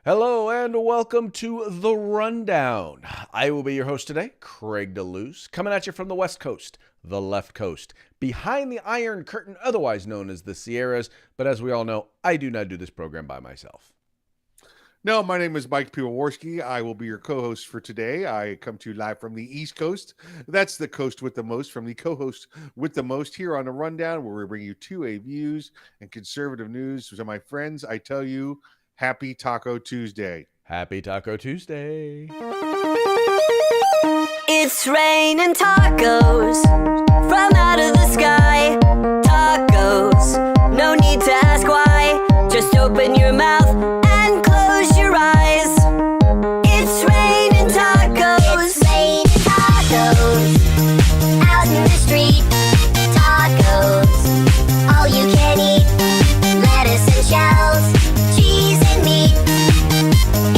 Hello and welcome to The Rundown. I will be your host today, Craig DeLuz, coming at you from the West Coast, the left coast, behind the Iron Curtain, otherwise known as the Sierras. But as we all know, I do not do this program by myself. No, my name is Mike Piwowarski. I will be your co-host for today. I come to you live from the East Coast. That's the coast with the most, from the co-host with the most here on The Rundown, where we bring you 2A views and conservative news. So my friends, I tell you, happy Taco Tuesday. Happy Taco Tuesday. It's raining tacos from out of the sky. Tacos, no need to ask why. Just open your mouth and close your eyes. It's raining tacos. It's raining tacos out in the street. Tacos, all you can eat. Lettuce and shells, cheese and meat.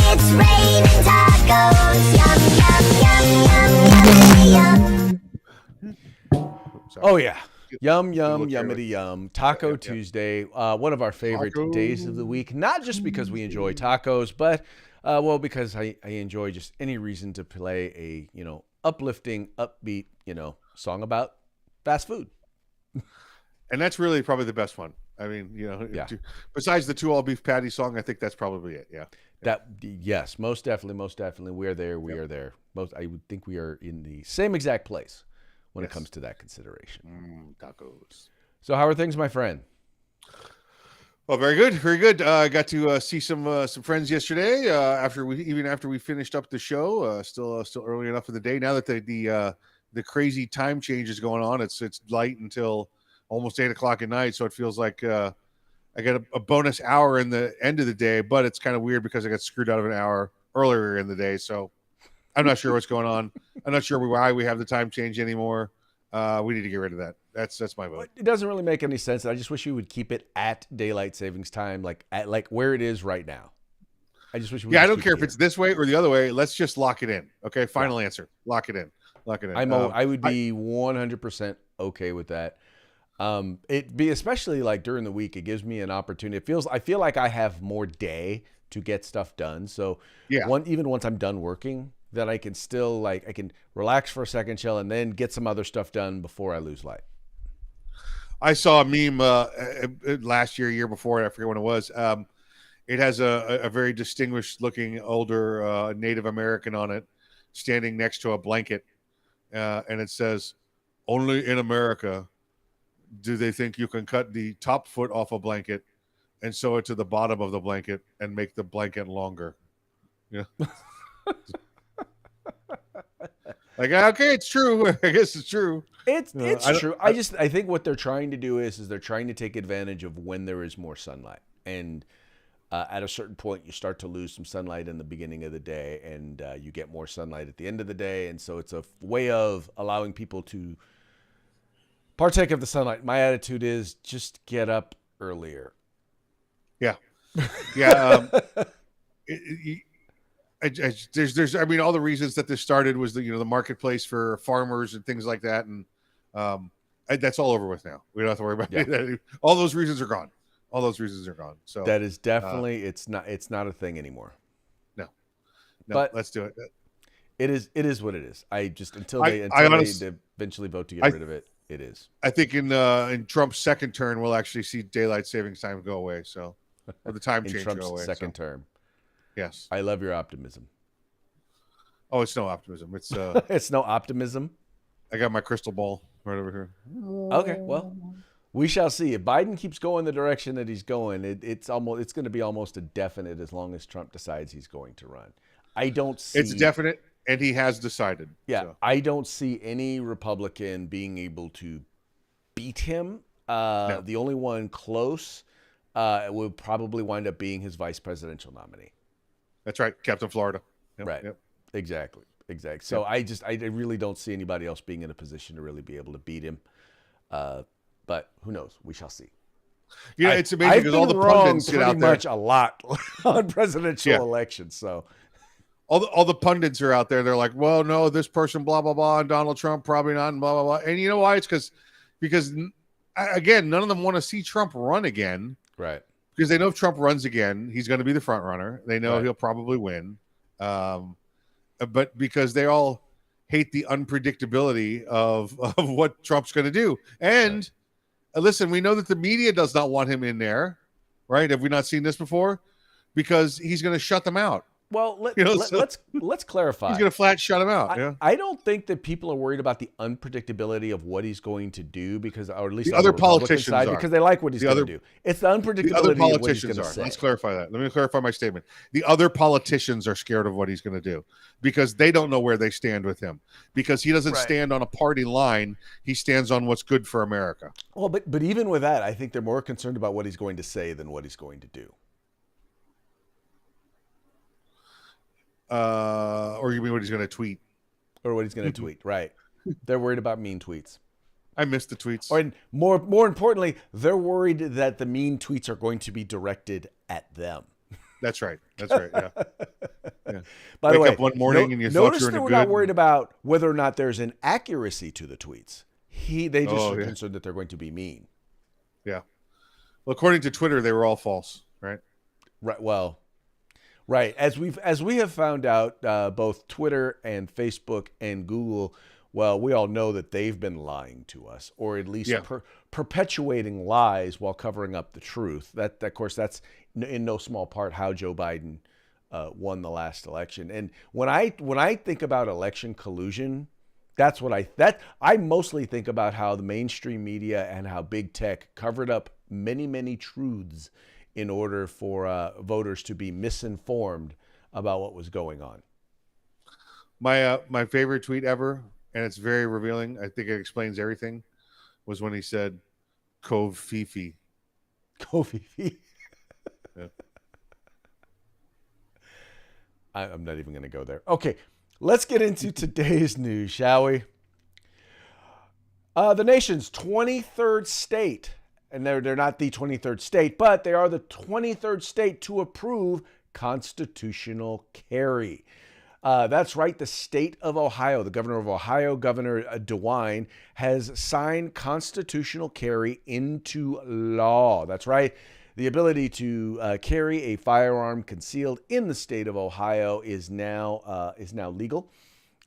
It's raining tacos. Yum, yum, yum, yum, yum, yum. Oh, yeah. Yum, yum, yummity, yum. Taco Tuesday, one of our favorite days of the week. Not just because we enjoy tacos, but, because I enjoy just any reason to play a, uplifting, upbeat, song about fast food. And that's really probably the best one. I mean, besides the 2 all beef patty song, I think that's probably it. Yeah. Yes, most definitely. We're there. We are there. I would think we are in the same exact place when it comes to that consideration. Tacos. So how are things, my friend? Well, very good, very good. I got to see some friends yesterday. After we finished up the show, still early enough in the day. Now that the crazy time change is going on, it's light until almost 8:00 at night. So it feels like I got a bonus hour in the end of the day, but it's kind of weird because I got screwed out of an hour earlier in the day. So I'm not sure what's going on. I'm not sure why we have the time change anymore. We need to get rid of that. That's my vote. It doesn't really make any sense. I just wish you would keep it at daylight savings time, like where it is right now. I just wish. I don't care if it's this way or the other way. Let's just lock it in. Okay. Final answer. Lock it in. Lock it in. I would be 100% okay with that. It be especially like during the week. It gives me an opportunity. I feel like I have more day to get stuff done. So even once I'm done working, that I can still I can relax for a second, chill, and then get some other stuff done before I lose light. I saw a meme last year before, I forget when it was. It has a very distinguished looking older Native American on it, standing next to a blanket, and it says, "Only in America do they think you can cut the top foot off a blanket and sew it to the bottom of the blanket and make the blanket longer." Yeah. Okay, it's true. I guess it's true. It's true. I think what they're trying to do is they're trying to take advantage of when there is more sunlight, and at a certain point you start to lose some sunlight in the beginning of the day, and you get more sunlight at the end of the day, and so it's a way of allowing people to partake of the sunlight. My attitude is just get up earlier. Yeah. There's all the reasons that this started was the marketplace for farmers and things like that, and that's all over with now. We don't have to worry about it. All those reasons are gone. So that is definitely it's not a thing anymore. No, but let's do it. It is what it is. I just until they eventually vote to get rid of it. It is. I think in Trump's second term, we'll actually see daylight savings time go away. So, or the time change Trump's go away. Second term. Yes. I love your optimism. Oh, it's no optimism. It's it's no optimism. I got my crystal ball right over here. Okay, well, we shall see. If Biden keeps going the direction that he's going, it's going to be almost a definite as long as Trump decides he's going to run. I don't see. It's definite. And he has decided. Yeah, so. I don't see any Republican being able to beat him. No. The only one close will probably wind up being his vice presidential nominee. That's right, Captain Florida. Yep, right, yep. Exactly. So I really don't see anybody else being in a position to really be able to beat him. But who knows? We shall see. Yeah, it's amazing because all the pundits get out there. Pretty much a lot on presidential elections, so... All the pundits are out there. They're like, well, no, this person, blah, blah, blah, and Donald Trump, probably not, and blah, blah, blah. And you know why? It's because, again, none of them want to see Trump run again. Right. because they know if Trump runs again, he's going to be the front runner. They know Right. he'll probably win. But because they all hate the unpredictability of what Trump's going to do. And listen, we know that the media does not want him in there, right? Have we not seen this before? Because he's going to shut them out. Well, So let's clarify. he's going to flat shut them out. I don't think that people are worried about the unpredictability of what he's going to do because, or at least The on other Republican politicians side, are. because they like what he's going to do. It's the unpredictability The other of what he's politicians going are. to say. Let's clarify that. Let me clarify my statement. The other politicians are scared of what he's going to do because they don't know where they stand with him. Because he doesn't stand on a party line. He stands on what's good for America. Well, but even with that, I think they're more concerned about what he's going to say than what he's going to do. Or you mean what he's going to tweet? Or what he's going to tweet, right? They're worried about mean tweets. I missed the tweets. Or more importantly, they're worried that the mean tweets are going to be directed at them. That's right. That's right. Yeah. By the way, up one morning and you thought notice you were in that a we're not good- worried about whether or not there's an accuracy to the tweets. They just are yeah. concerned that they're going to be mean. Yeah. Well, according to Twitter, they were all false, right? Right. Well, right. As we have found out, both Twitter and Facebook and Google, well, we all know that they've been lying to us, or at least perpetuating lies while covering up the truth. That of course, that's in no small part how Joe Biden won the last election. And when I think about election collusion, that's what I mostly think about how the mainstream media and how big tech covered up many truths in order for voters to be misinformed about what was going on. My favorite tweet ever, and it's very revealing. I think it explains everything. Was when he said, "Cove Fifi." Kofi. Yeah. I'm not even going to go there. Okay, let's get into today's news, shall we? The nation's 23rd state, and they're not the 23rd state, but they are the 23rd state to approve constitutional carry. That's right. The state of Ohio, the governor of Ohio, Governor DeWine, has signed constitutional carry into law. That's right. The ability to carry a firearm concealed in the state of Ohio is now legal.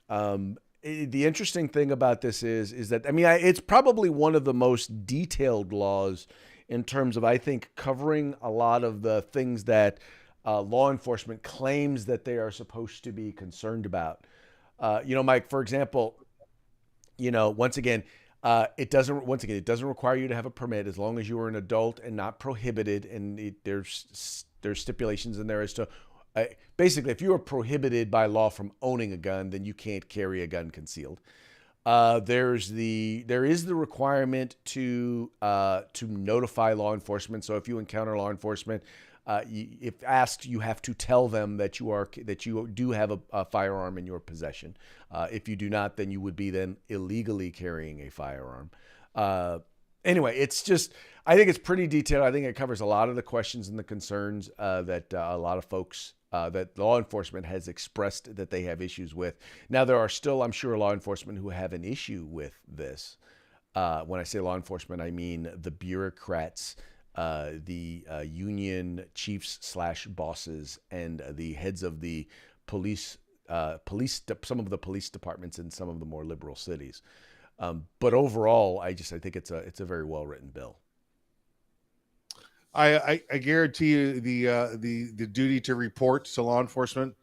The interesting thing about this is that, I mean, it's probably one of the most detailed laws in terms of, I think, covering a lot of the things that law enforcement claims that they are supposed to be concerned about. Mike, for example, once again, it doesn't require you to have a permit as long as you are an adult and not prohibited. And there's stipulations in there as to basically, if you are prohibited by law from owning a gun, then you can't carry a gun concealed. There is the requirement to notify law enforcement. So if you encounter law enforcement, if asked, you have to tell them that you do have a firearm in your possession. If you do not, then you would be then illegally carrying a firearm. Anyway, I think it's pretty detailed. I think it covers a lot of the questions and the concerns that a lot of folks, that law enforcement has expressed that they have issues with. Now, there are still, I'm sure, law enforcement who have an issue with this. When I say law enforcement, I mean the bureaucrats, the union chiefs / bosses, and the heads of the police, some of the police departments in some of the more liberal cities. But overall, I think it's a very well written bill. I guarantee you the duty to report to law enforcement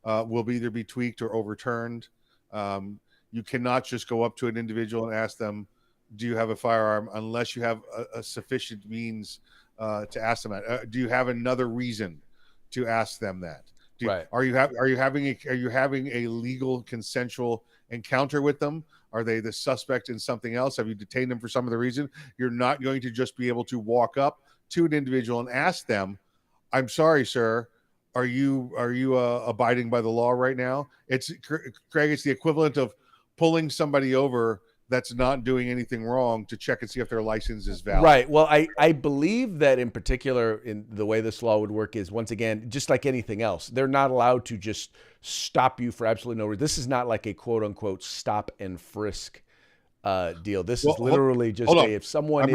will either be tweaked or overturned. You cannot just go up to an individual and ask them, "Do you have a firearm?" unless you have a sufficient means to ask them that. Do you have another reason to ask them that? Right. Are you having a legal consensual encounter with them? Are they the suspect in something else? Have you detained them for some other reason? You're not going to just be able to walk up to an individual and ask them, "I'm sorry, sir, are you abiding by the law right now?" It's Craig. It's the equivalent of pulling somebody over that's not doing anything wrong to check and see if their license is valid. Right. Well, I believe that in particular, in the way this law would work is, once again, just like anything else, they're not allowed to just stop you for absolutely no reason. This is not like a quote unquote stop and frisk deal. This is literally just if someone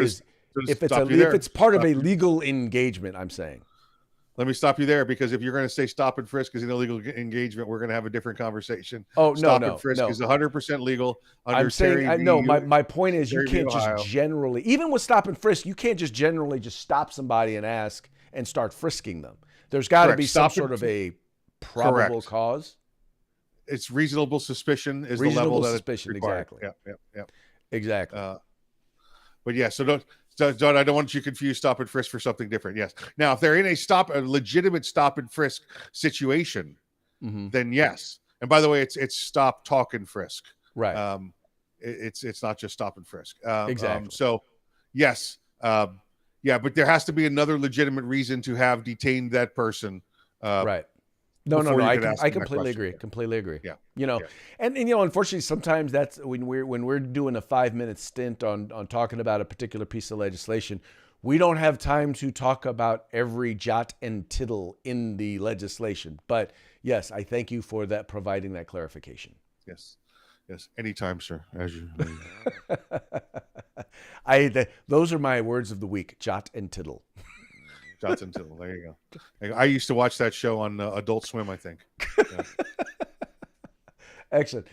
if it's stop you there. if it's part of Stop a you. legal engagement, I'm saying. Let me stop you there, because if you're going to say stop and frisk is an illegal engagement, we're going to have a different conversation. Oh, Stop no, and frisk no. is 100% legal under I'm saying, Terry v. no, my point is you Terry v. can't just Ohio. generally, even with stop and frisk, you can't just generally just stop somebody and ask and start frisking them. There's got to Correct. be Stop some and sort of a probable Correct. cause. It's reasonable suspicion is the Reasonable level that suspicion, it's required. exactly. Yeah. Exactly. But yeah, so don't I don't want you to confuse stop and frisk for something different. Yes. Now, if they're in a legitimate stop and frisk situation, then yes. And by the way, it's stop, talk, and frisk. Right. It's not just stop and frisk. Exactly. So yes. Yeah, but there has to be another legitimate reason to have detained that person. Right. No. before you I can ask them that completely question. agree. Completely agree. Yeah. And unfortunately, sometimes that's when we're doing a 5-minute stint on talking about a particular piece of legislation, we don't have time to talk about every jot and tittle in the legislation. But yes, I thank you for that, providing that clarification. Yes. Anytime, sir. As you. Those are my words of the week: jot and tittle. Jot and tittle. There you go. I used to watch that show on Adult Swim, I think. Yeah. Excellent.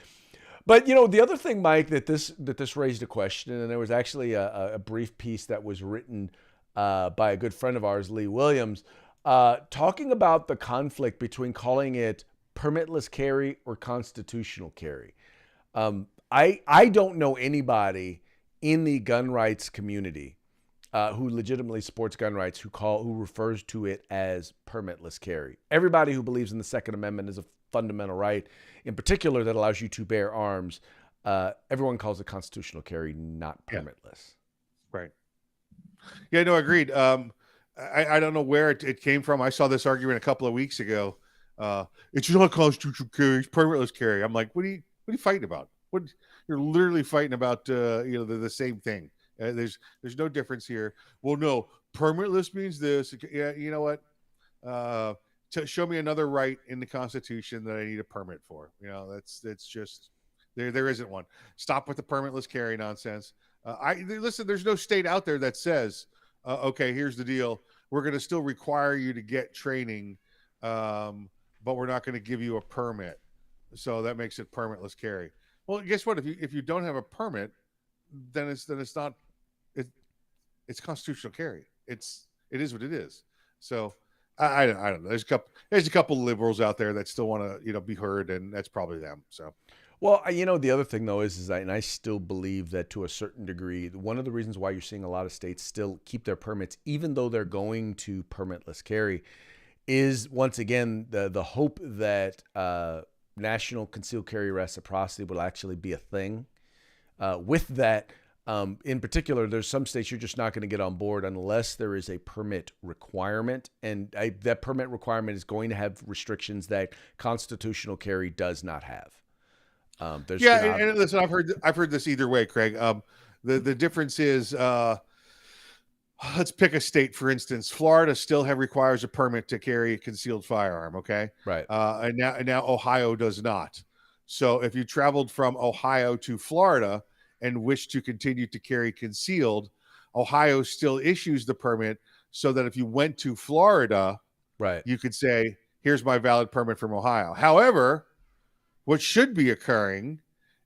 But the other thing, Mike, that this raised a question, and there was actually a brief piece that was written by a good friend of ours, Lee Williams, talking about the conflict between calling it permitless carry or constitutional carry. I don't know anybody in the gun rights community who legitimately supports gun rights who refers to it as permitless carry. Everybody who believes in the Second Amendment is a fundamental right, in particular, that allows you to bear arms. Everyone calls it constitutional carry, not permitless. Right. Yeah, no, agreed. I don't know where it came from. I saw this argument a couple of weeks ago. It's not constitutional carry, it's permitless carry. I'm like, what are you fighting about? You're literally fighting about the same thing. There's no difference here. Well, no, permitless means this. Yeah, you know what? Show me another right in the Constitution that I need a permit for. That's just there isn't one. Stop with the permitless carry nonsense. Listen. There's no state out there that says, okay, here's the deal. We're going to still require you to get training, but we're not going to give you a permit. So that makes it permitless carry. Well, guess what? If you don't have a permit, then it's not. It's constitutional carry. It is what it is. So I don't know. There's a couple liberals out there that still want to be heard, and that's probably them. So. Well, the other thing though is and I still believe that to a certain degree, one of the reasons why you're seeing a lot of states still keep their permits, even though they're going to permitless carry, is once again the hope that national concealed carry reciprocity will actually be a thing. With that. In particular, there's some states you're just not going to get on board unless there is a permit requirement, and that permit requirement is going to have restrictions that constitutional carry does not have. And listen, I've heard this either way, Craig. The difference is, let's pick a state for instance. Florida still requires a permit to carry a concealed firearm. Okay, right. And now Ohio does not. So if you traveled from Ohio to Florida and wish to continue to carry concealed, Ohio still issues the permit so that if you went to Florida, right, you could say, here's my valid permit from Ohio. However, what should be occurring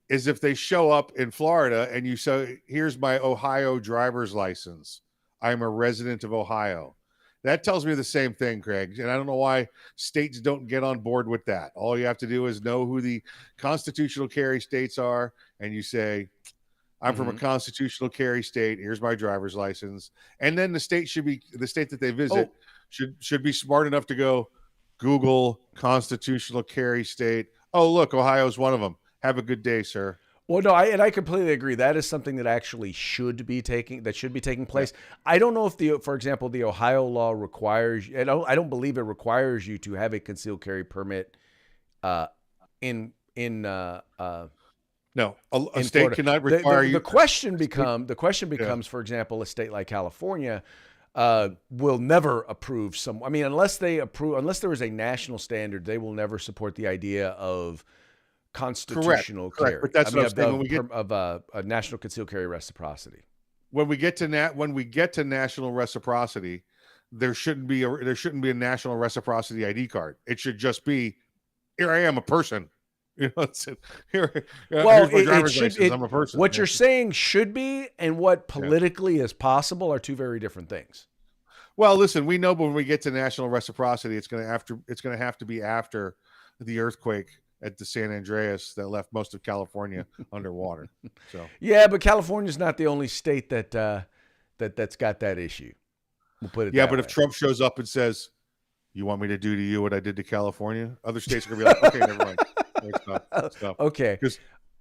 is if they show up in Florida and you say, here's my Ohio driver's license, I'm a resident of Ohio. That tells me the same thing, Craig. And I don't know why states don't get on board with that. All you have to do is know who the constitutional carry states are, and you say, I'm from a constitutional carry state. Here's my driver's license. And then the state that they visit should be smart enough to go Google constitutional carry state. Oh, look, Ohio's one of them. Have a good day, sir. Well, no, I completely agree. That is something that actually should be taking place. Yeah. I don't know if for example, the Ohio law requires. I don't believe it requires you to have a concealed carry permit. No, a state Florida cannot require you. The question becomes, for example, a state like California will never approve unless there is a national standard, they will never support the idea of constitutional carry. Correct. But that's what I was saying when we get of a national concealed carry reciprocity. when we get to national reciprocity, there shouldn't be a national reciprocity ID card. It should just be, here I am, a person. Here, Well, here's my driver's license. I'm a person. What you're saying should be, and what politically is possible, are two very different things. Well, listen, we know when we get to national reciprocity, it's going to have to be after the earthquake at the San Andreas that left most of California underwater. So yeah, but California's not the only state that's got that issue. We'll put it. Yeah, that but way. if Trump shows up and says, "You want me to do to you what I did to California?" Other states are going to be like, "Okay, never mind." Stop. Okay.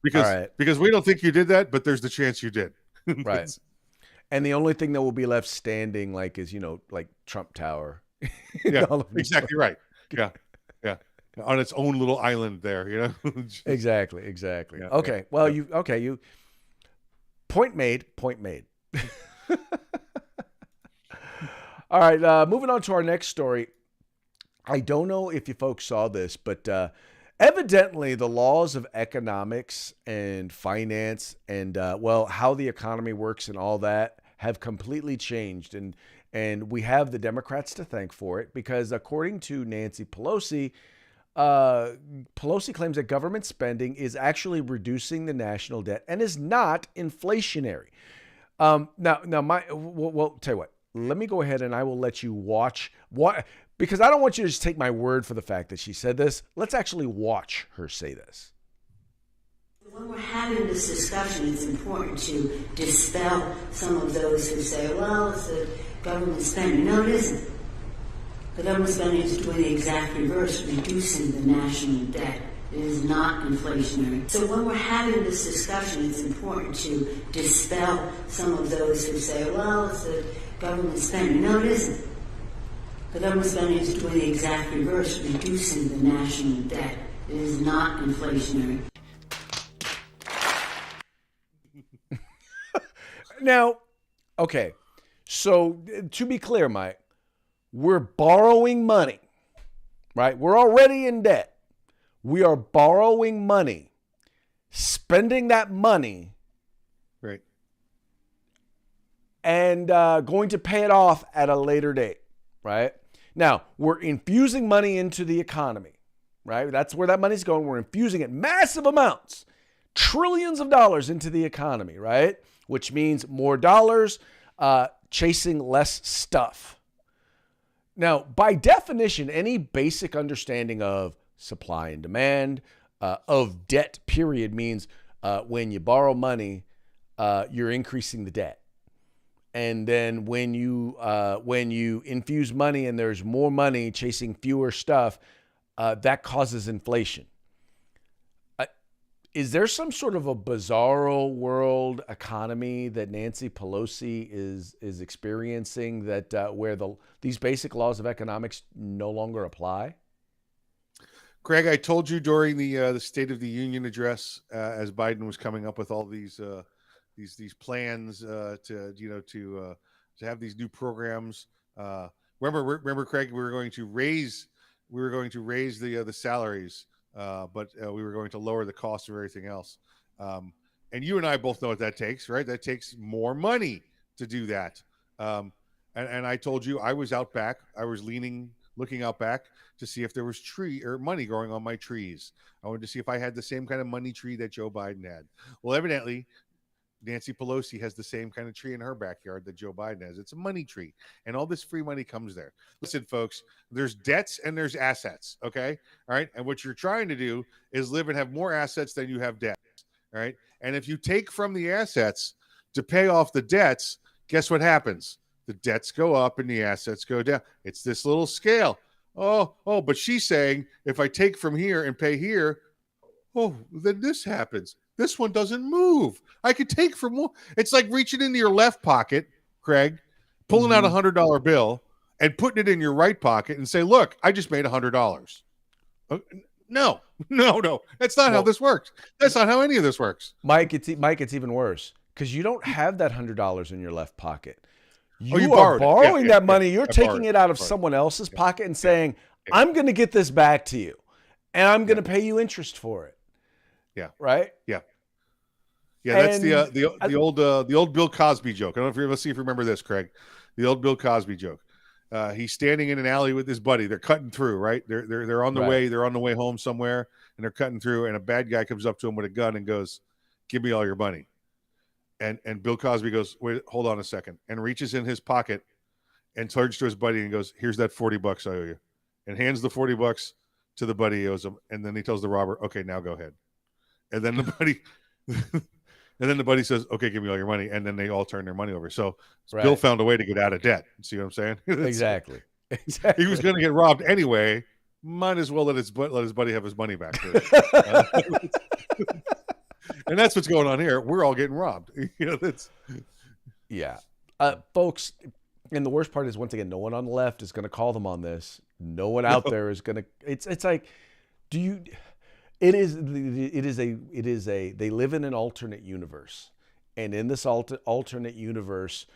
Because we don't think you did that, but there's the chance you did. Right. And the only thing that will be left standing, is like Trump Tower. Yeah, exactly right. Yeah. On its own little island there, Exactly. Yeah, Okay. yeah. You point made. All right. Moving on to our next story. I don't know if you folks saw this, but evidently the laws of economics and finance and how the economy works and all that have completely changed, and we have the Democrats to thank for it, because according to Nancy Pelosi, Pelosi claims that government spending is actually reducing the national debt and is not inflationary. Well, tell you what, let me go ahead and I will let you watch because I don't want you to just take my word for the fact that she said this. Let's actually watch her say this. When we're having this discussion, it's important to dispel some of those who say, well, it's the government spending. No, it isn't. The government spending is doing the exact reverse, reducing the national debt. It is not inflationary. So when we're having this discussion, it's important to dispel some of those who say, well, it's the government spending. No, it isn't. The government spending is doing the exact reverse, reducing the national debt. It is not inflationary. Now, okay, so to be clear, Mike, we're borrowing money, right? We're already in debt. We are borrowing money, spending that money, right, and going to pay it off at a later date, right? Now, we're infusing money into the economy, right? That's where that money's going. We're infusing it massive amounts, trillions of dollars into the economy, right? Which means more dollars, chasing less stuff. Now, by definition, any basic understanding of supply and demand, of debt, period, means when you borrow money, you're increasing the debt. And then when you infuse money and there's more money chasing fewer stuff, that causes inflation. Is there some sort of a bizarro world economy that Nancy Pelosi is experiencing that where these basic laws of economics no longer apply? Craig, I told you during the State of the Union address, as Biden was coming up with all these plans to have these new programs. Remember, Craig, we were going to raise the salaries. But we were going to lower the cost of everything else. And you and I both know what that takes, right? That takes more money to do that. And I told you I was out back. I was looking out back to see if there was tree or money growing on my trees. I wanted to see if I had the same kind of money tree that Joe Biden had. Well, evidently, Nancy Pelosi has the same kind of tree in her backyard that Joe Biden has. It's a money tree, and all this free money comes there. Listen, folks, there's debts and there's assets, okay? All right? And what you're trying to do is live and have more assets than you have debts, all right? And if you take from the assets to pay off the debts, guess what happens? The debts go up and the assets go down. It's this little scale. Oh, but she's saying if I take from here and pay here, then this happens. This one doesn't move. I could take from one. It's like reaching into your left pocket, Craig, pulling out $100 bill and putting it in your right pocket and say, look, I just made $100. No. That's not how this works. That's not how any of this works. Mike, it's even worse because you don't have that $100 in your left pocket. You are borrowing that money. You're I taking it out of someone else's pocket and saying, I'm going to get this back to you and I'm going to pay you interest for it. Yeah. Right? Yeah. Yeah, that's And the old Bill Cosby joke. I don't know if let's see if you remember this, Craig. The old Bill Cosby joke. He's standing in an alley with his buddy. They're cutting through, right? They're on the Right. way. They're on the way home somewhere, and they're cutting through. And a bad guy comes up to him with a gun and goes, "Give me all your money." And Bill Cosby goes, "Wait, hold on a second," and reaches in his pocket and turns to his buddy and goes, "Here's that $40 I owe you," and hands the $40 to the buddy he owes him. And then he tells the robber, "Okay, now go ahead." And then the buddy. And then the buddy says, "Okay, give me all your money." And then they all turn their money over. So Right. Bill found a way to get out of debt. See what I'm saying? Exactly. He was going to get robbed anyway. Might as well let his buddy have his money back. And that's what's going on here. We're all getting robbed. That's Yeah. Folks, and the worst part is, once again, no one on the left is going to call them on this. No one out there is going to. It's like, It is a. They live in an alternate universe, and in this alternate universe,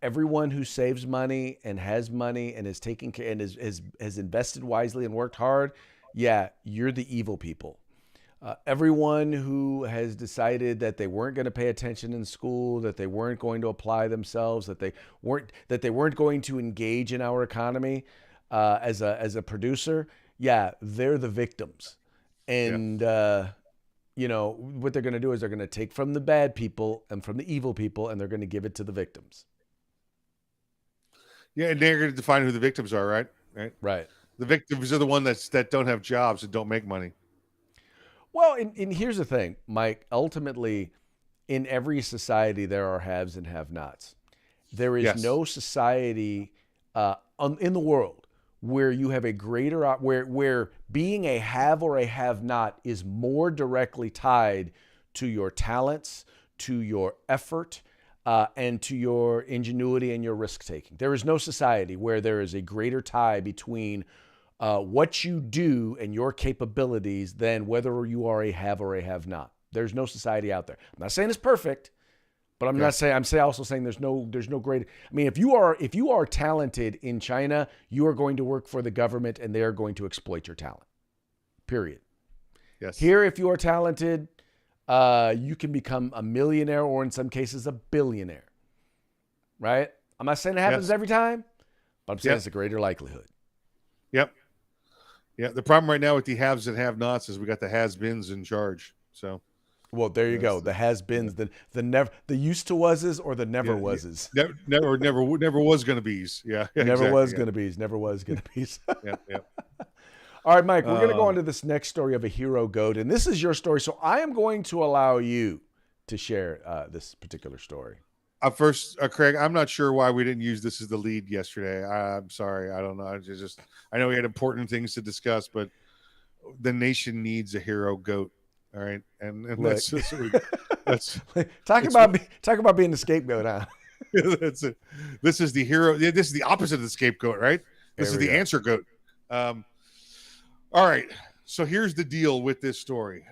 everyone who saves money and has money and is taking care and has invested wisely and worked hard, yeah, you're the evil people. Everyone who has decided that they weren't going to pay attention in school, that they weren't going to apply themselves, that they weren't going to engage in our economy as a producer, yeah, they're the victims. And, what they're going to do is they're going to take from the bad people and from the evil people, and they're going to give it to the victims. Yeah, and they're going to define who the victims are, right? Right. The victims are the ones that don't have jobs and don't make money. Well, and here's the thing, Mike. Ultimately, in every society, there are haves and have-nots. There is no society in the world where you have a greater, where being a have or a have-not is more directly tied to your talents, to your effort, and to your ingenuity and your risk-taking. There is no society where there is a greater tie between what you do and your capabilities than whether you are a have or a have-not. There's no society out there. I'm not saying it's perfect, but I'm also saying there's no great. I mean, if you are talented in China, you are going to work for the government and they are going to exploit your talent. Period. Yes. Here, if you are talented, you can become a millionaire or in some cases a billionaire. Right? I'm not saying it happens every time, but I'm saying it's a greater likelihood. Yep. Yeah. The problem right now with the haves and have-nots is we got the has-beens in charge. So. Well, there you go. The has-beens, the never, the used to wases, or the never wases. Never was going to be's. Yeah. Never was going to be's. Never was going to be's. Yeah. All right, Mike, we're going to go on to this next story of a hero goat, and this is your story. So I am going to allow you to share this particular story. First, Craig, I'm not sure why we didn't use this as the lead yesterday. I'm sorry. I don't know. I know we had important things to discuss, but the nation needs a hero goat. All right, and that's talk about being the scapegoat, huh? That's it. This is the hero. This is the opposite of the scapegoat, right? This is the answer goat. All right. So here's the deal with this story.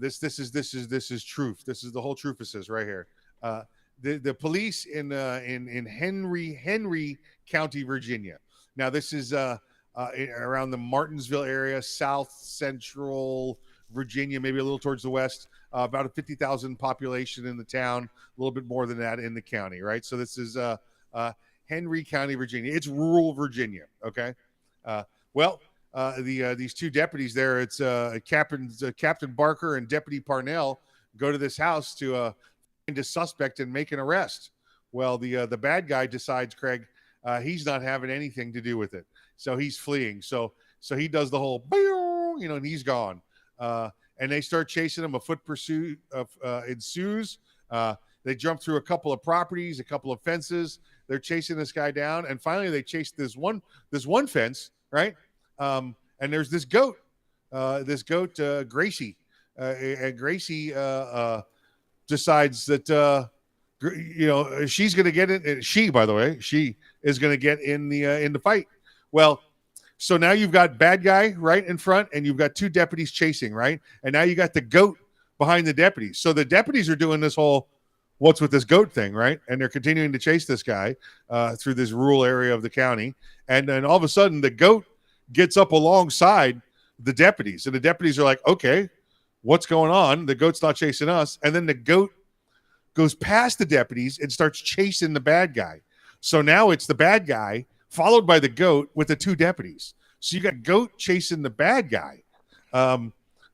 This is truth. This is the whole truth. It says right here. The police in Henry County, Virginia. Now this is around the Martinsville area, south central Virginia, maybe a little towards the west. About a 50,000 population in the town, a little bit more than that in the county, right? So this is Henry County, Virginia. It's rural Virginia. Okay. These two deputies there, it's Captain Barker and Deputy Parnell, go to this house to find a suspect and make an arrest. Well, the bad guy decides, Craig, he's not having anything to do with it, so he's fleeing. So he does the whole, and he's gone. And they start chasing him. A foot pursuit ensues. They jump through a couple of properties, a couple of fences. They're chasing this guy down, and finally they chase this one fence, right? And there's this goat, Gracie, and Gracie decides that she's going to get it. She, by the way, is going to get in the fight. Well, so now you've got bad guy right in front, and you've got two deputies chasing, right? And now you got the goat behind the deputies. So the deputies are doing this whole what's with this goat thing, right? And they're continuing to chase this guy through this rural area of the county. And then all of a sudden the goat gets up alongside the deputies. And the deputies are like, okay, what's going on? The goat's not chasing us. And then the goat goes past the deputies and starts chasing the bad guy. So now it's the bad guy followed by the goat with the two deputies. So you got goat chasing the bad guy.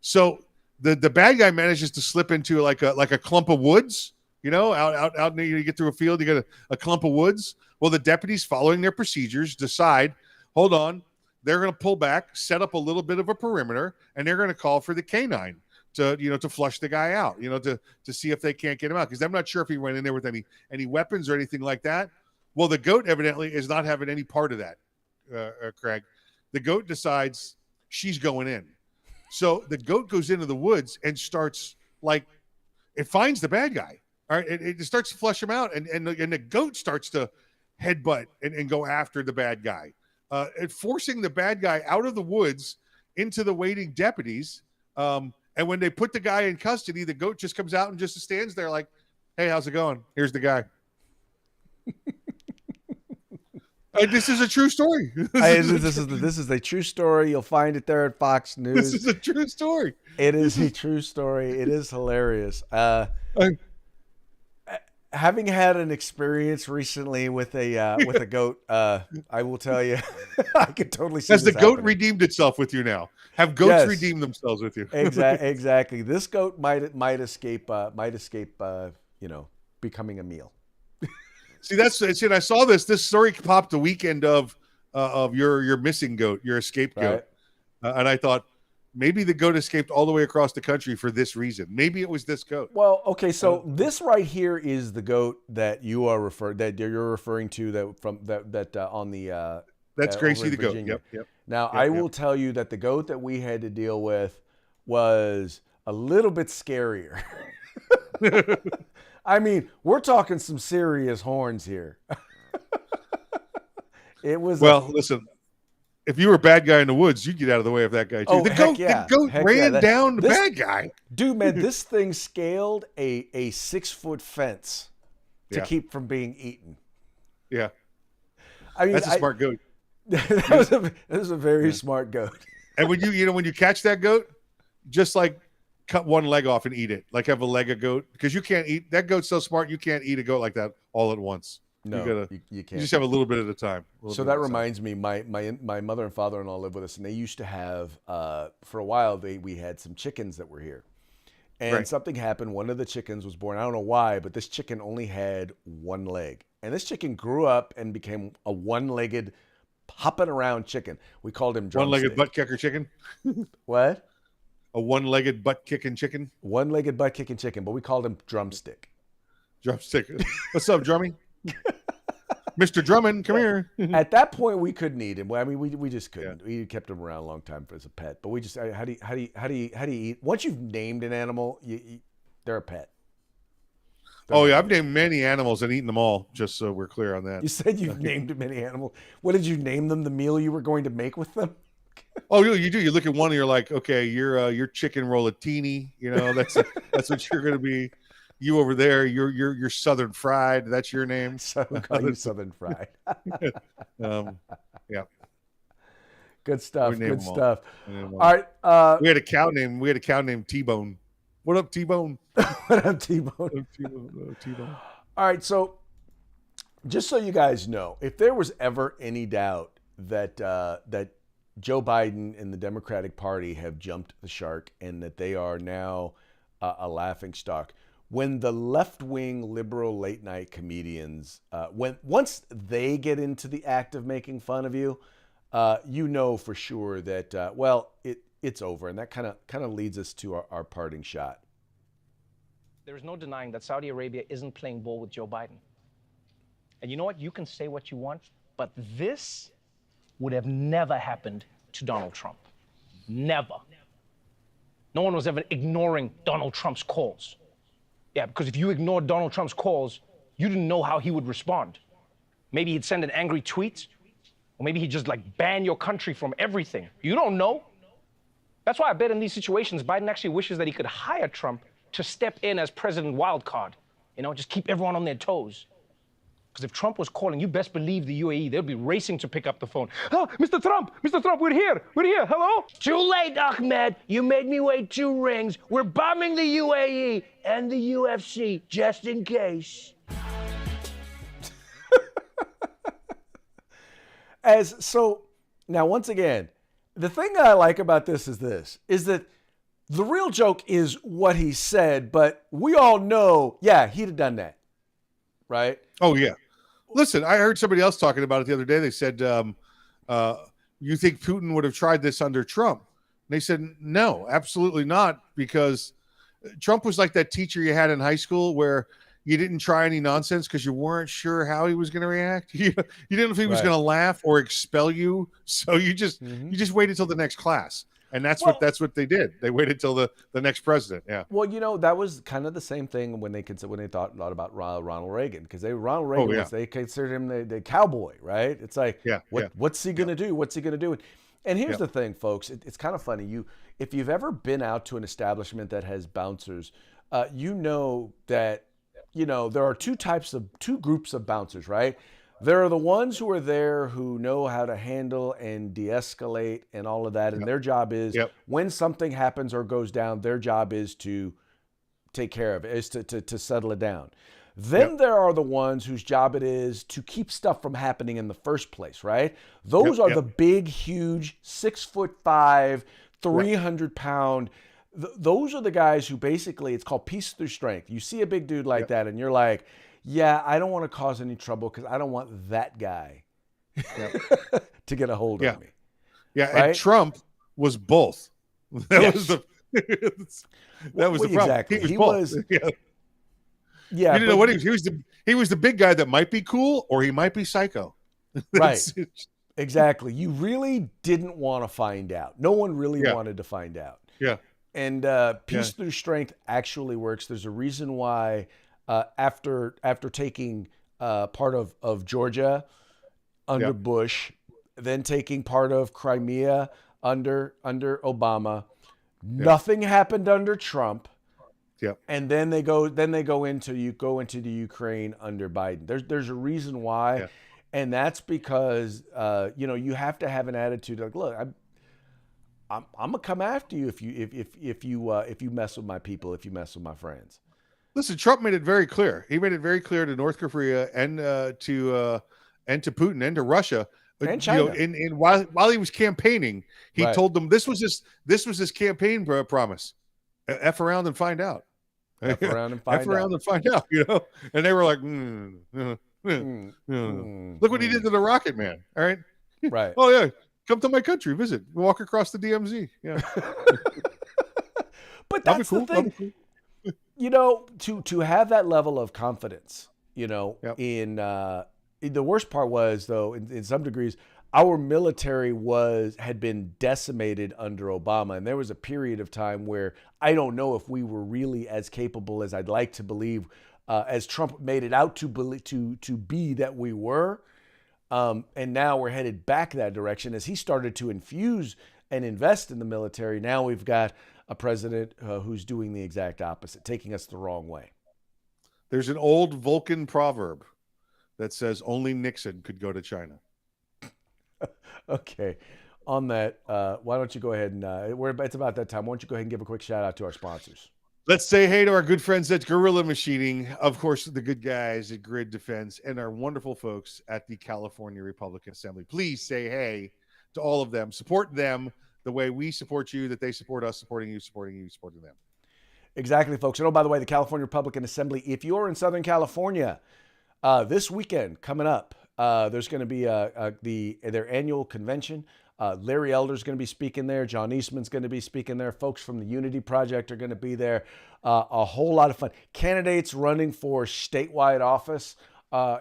So the bad guy manages to slip into like a clump of woods, out near you get through a field, you get a clump of woods. Well, the deputies, following their procedures, decide, hold on, they're going to pull back, set up a little bit of a perimeter, and they're going to call for the canine to flush the guy out, to see if they can't get him out. Because I'm not sure if he went in there with any weapons or anything like that. Well, the goat evidently is not having any part of that, Craig. The goat decides she's going in. So the goat goes into the woods and starts, it finds the bad guy. All right, it starts to flush him out, and the goat starts to headbutt and go after the bad guy, forcing the bad guy out of the woods into the waiting deputies. And when they put the guy in custody, the goat just comes out and just stands there like, hey, how's it going? Here's the guy. This is a true story. This is a true story. You'll find it there at Fox News. This is a true story. It is a true story. It is hilarious. Having had an experience recently with a goat, I will tell you, I could totally see. Has the this goat happening. redeemed itself with you now? Have goats Yes. redeemed themselves with you? Exactly. This goat might escape. Becoming a meal. See, I saw this story popped the weekend of your missing goat, your escaped goat, and I thought maybe the goat escaped all the way across the country for this reason. Maybe it was this goat. Well, okay, so this right here is the goat that you're referring to on the. That's Gracie the goat. Virginia. Yep. Now I will tell you that the goat that we had to deal with was a little bit scarier. I mean, we're talking some serious horns here. It was listen. If you were a bad guy in the woods, you'd get out of the way of that guy too. Oh, the goat ran down the bad guy. Dude, man, this thing scaled a 6-foot fence to keep from being eaten. Yeah, I mean, that's a smart goat. that was a very smart goat. And when you catch that goat, just cut one leg off and eat it. Have a leg of goat, because you can't eat that goat's so smart you can't eat a goat like that all at once. No, you can't. You just have a little bit at a time. So that reminds me, my mother and father-in-law live with us, and they used to have for a while we had some chickens that were here, and something happened. One of the chickens was born. I don't know why, but this chicken only had one leg, and this chicken grew up and became a one-legged, hopping around chicken. We called him drumstick. One-legged butt kicker chicken. What? A one-legged butt kicking chicken. One-legged butt kicking chicken, but we called him drumstick. Drumstick. What's up, Drummy? Mr. Drummond, come here. At that point, we couldn't eat him. I mean, we just couldn't. Yeah. We kept him around a long time as a pet, but we just how do you eat? Once you've named an animal, they're a pet. I've named many animals and eaten them all. Just so we're clear on that. You said you've named many animals. What did you name them? The meal you were going to make with them? Oh, you do. You look at one and you're like, okay, you're chicken rollatini. That's what you're going to be. You over there, you're Southern Fried. That's your name. So we'll call you Southern Fried. Yeah. Good stuff. Good stuff. All right. We had a cow named T-Bone. What up, T-Bone? What up, T-Bone? T-Bone. All right. So, just so you guys know, if there was ever any doubt that Joe Biden and the Democratic Party have jumped the shark and that they are now a laughingstock, when the left-wing liberal late-night comedians, once they get into the act of making fun of you, you know for sure that it's over, and that kind of leads us to our parting shot. There is no denying that Saudi Arabia isn't playing ball with Joe Biden. And you know what? You can say what you want, but this would have never happened to Donald Trump. Never. No one was ever ignoring Donald Trump's calls. Yeah, because if you ignored Donald Trump's calls, you didn't know how he would respond. Maybe he'd send an angry tweet, or maybe he'd just ban your country from everything. You don't know. That's why I bet in these situations, Biden actually wishes that he could hire Trump to step in as President Wildcard. Just keep everyone on their toes. Because if Trump was calling, you best believe the UAE, they'll be racing to pick up the phone. Oh, Mr. Trump, we're here, hello? Too late, Ahmed. You made me wait 2 rings. We're bombing the UAE and the UFC, just in case. Now, once again, the thing that I like about this is that the real joke is what he said, but we all know, yeah, he'd have done that, right? Oh, yeah. Listen, I heard somebody else talking about it the other day. They said, you think Putin would have tried this under Trump? And they said, no, absolutely not, because Trump was like that teacher you had in high school where you didn't try any nonsense because you weren't sure how he was going to react. You didn't know if he was going to laugh or expel you. So you just waited till the next class. And that's what they did. They waited till the next president. Yeah. Well, that was kind of the same thing when they thought about Ronald Reagan, because Ronald Reagan they considered him the cowboy, right? It's like, what's he gonna do? What's he gonna do? And here's the thing, folks. It's kind of funny. If you've ever been out to an establishment that has bouncers, you know that there are two groups of bouncers, right? There are the ones who are there who know how to handle and de-escalate and all of that. And their job is when something happens or goes down, their job is to take care of it, is to settle it down. Then there are the ones whose job it is to keep stuff from happening in the first place, right? Those are the big, huge, 6'5", 300-pound. Those are the guys who basically, it's called peace through strength. You see a big dude like that and you're like, yeah, I don't want to cause any trouble because I don't want that guy to get a hold of me. Yeah, right? And Trump was both. That was the problem. Exactly. He was both. You didn't know what he was. He was the big guy that might be cool or he might be psycho. Right. Exactly. You really didn't want to find out. No one really wanted to find out. Yeah. And peace through strength actually works. There's a reason why after taking part of Georgia under Bush, then taking part of Crimea under Obama, nothing happened under Trump. Yep. And then they go into the Ukraine under Biden. There's a reason why, and that's because you have to have an attitude like, look, I'm gonna come after you if you mess with my people, if you mess with my friends. Listen, Trump made it very clear. He made it very clear to North Korea and to Putin and to Russia. And China. While he was campaigning, he told them this was his campaign promise. F around and find out. F around and find out. And they were like, look what he did to the Rocket Man. All right. Right. Oh yeah. Come to my country, visit, walk across the DMZ. Yeah. But that's the thing. To have that level of confidence, in the worst part was, though, in some degrees, our military had been decimated under Obama. And there was a period of time where I don't know if we were really as capable as I'd like to believe, as Trump made it out to be that we were. And now we're headed back that direction as he started to infuse and invest in the military. Now we've got a president who's doing the exact opposite, taking us the wrong way. There's an old Vulcan proverb that says only Nixon could go to China. Okay. On that, why don't you go ahead and it's about that time. Why don't you go ahead and give a quick shout out to our sponsors? Let's say hey to our good friends at Gorilla Machining, of course, the good guys at Grid Defense, and our wonderful folks at the California Republican Assembly. Please say hey to all of them. Support them the way we support you, that they support us, supporting you, supporting them. Exactly, folks. And by the way, the California Republican Assembly, if you're in Southern California, this weekend coming up, there's going to be their annual convention. Larry Elder's going to be speaking there. John Eastman's going to be speaking there. Folks from the Unity Project are going to be there. A whole lot of fun. Candidates running for statewide office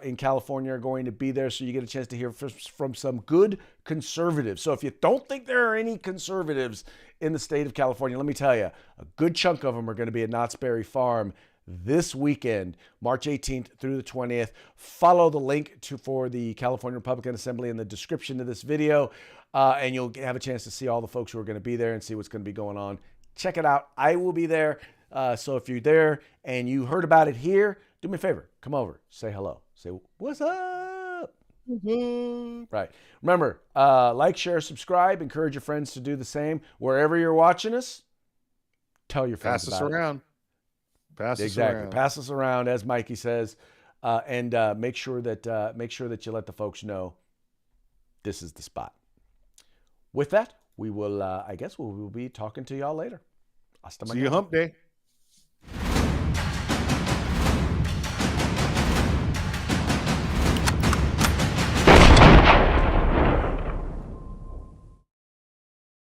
in California are going to be there, so you get a chance to hear from some good conservatives. So if you don't think there are any conservatives in the state of California, let me tell you, a good chunk of them are going to be at Knott's Berry Farm this weekend, March 18th through the 20th. Follow the link for the California Republican Assembly in the description of this video, and you'll have a chance to see all the folks who are going to be there and see what's going to be going on. Check it out. I will be there. So if you're there and you heard about it here, do me a favor. Come over. Say hello. Say, what's up? Right. Remember, like, share, subscribe. Encourage your friends to do the same. Wherever you're watching us, tell your friends Pass us about it. around. Pass us Exactly. around. Pass us around, as Mikey says, and make sure that you let the folks know this is the spot. With that, we will. I guess we will be talking to y'all later. Hasta See you mañana. hump day.